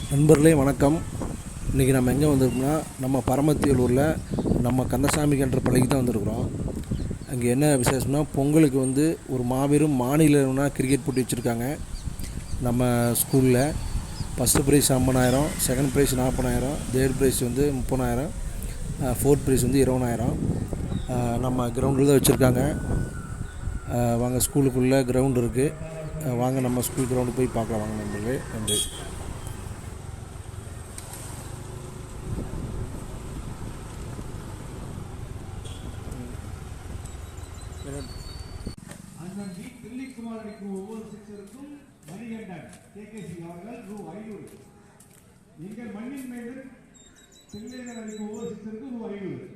நண்பர்களே வணக்கம். இன்றைக்கி நம்ம எங்கே வந்திருக்கோம்னா, நம்ம பரமத்தியூரில் நம்ம கந்தசாமி என்ற பள்ளிக்கு தான் வந்திருக்கிறோம். அங்கே என்ன விசேஷம்னா, பொங்கலுக்கு ஒரு மாபெரும் மாநில கிரிக்கெட் போட்டி வச்சுருக்காங்க. நம்ம ஸ்கூலில் first prize 50,000, second prize 40,000, third prize 30,000, fourth price 20,000. நம்ம கிரவுண்டில் தான் வச்சுருக்காங்க. வாங்க, ஸ்கூலுக்குள்ளே கிரவுண்டு இருக்குது. வாங்க நம்ம ஸ்கூல் கிரவுண்டு போய் பார்க்கலாம். வாங்க நண்பர்களே. நன்றி. அண்ணன் டி. தில்லிக்குமார் அளிக்கும் ஒவ்வொரு சிக்ஸருக்கும் மணிகண்டன் கேகேசி அவர்கள் ரூ. 500. எங்கள் மண்ணின் மேலும் தில்லைகள் அளிக்கும் ஒவ்வொரு சிக்ஸருக்கும் ரூ. 500.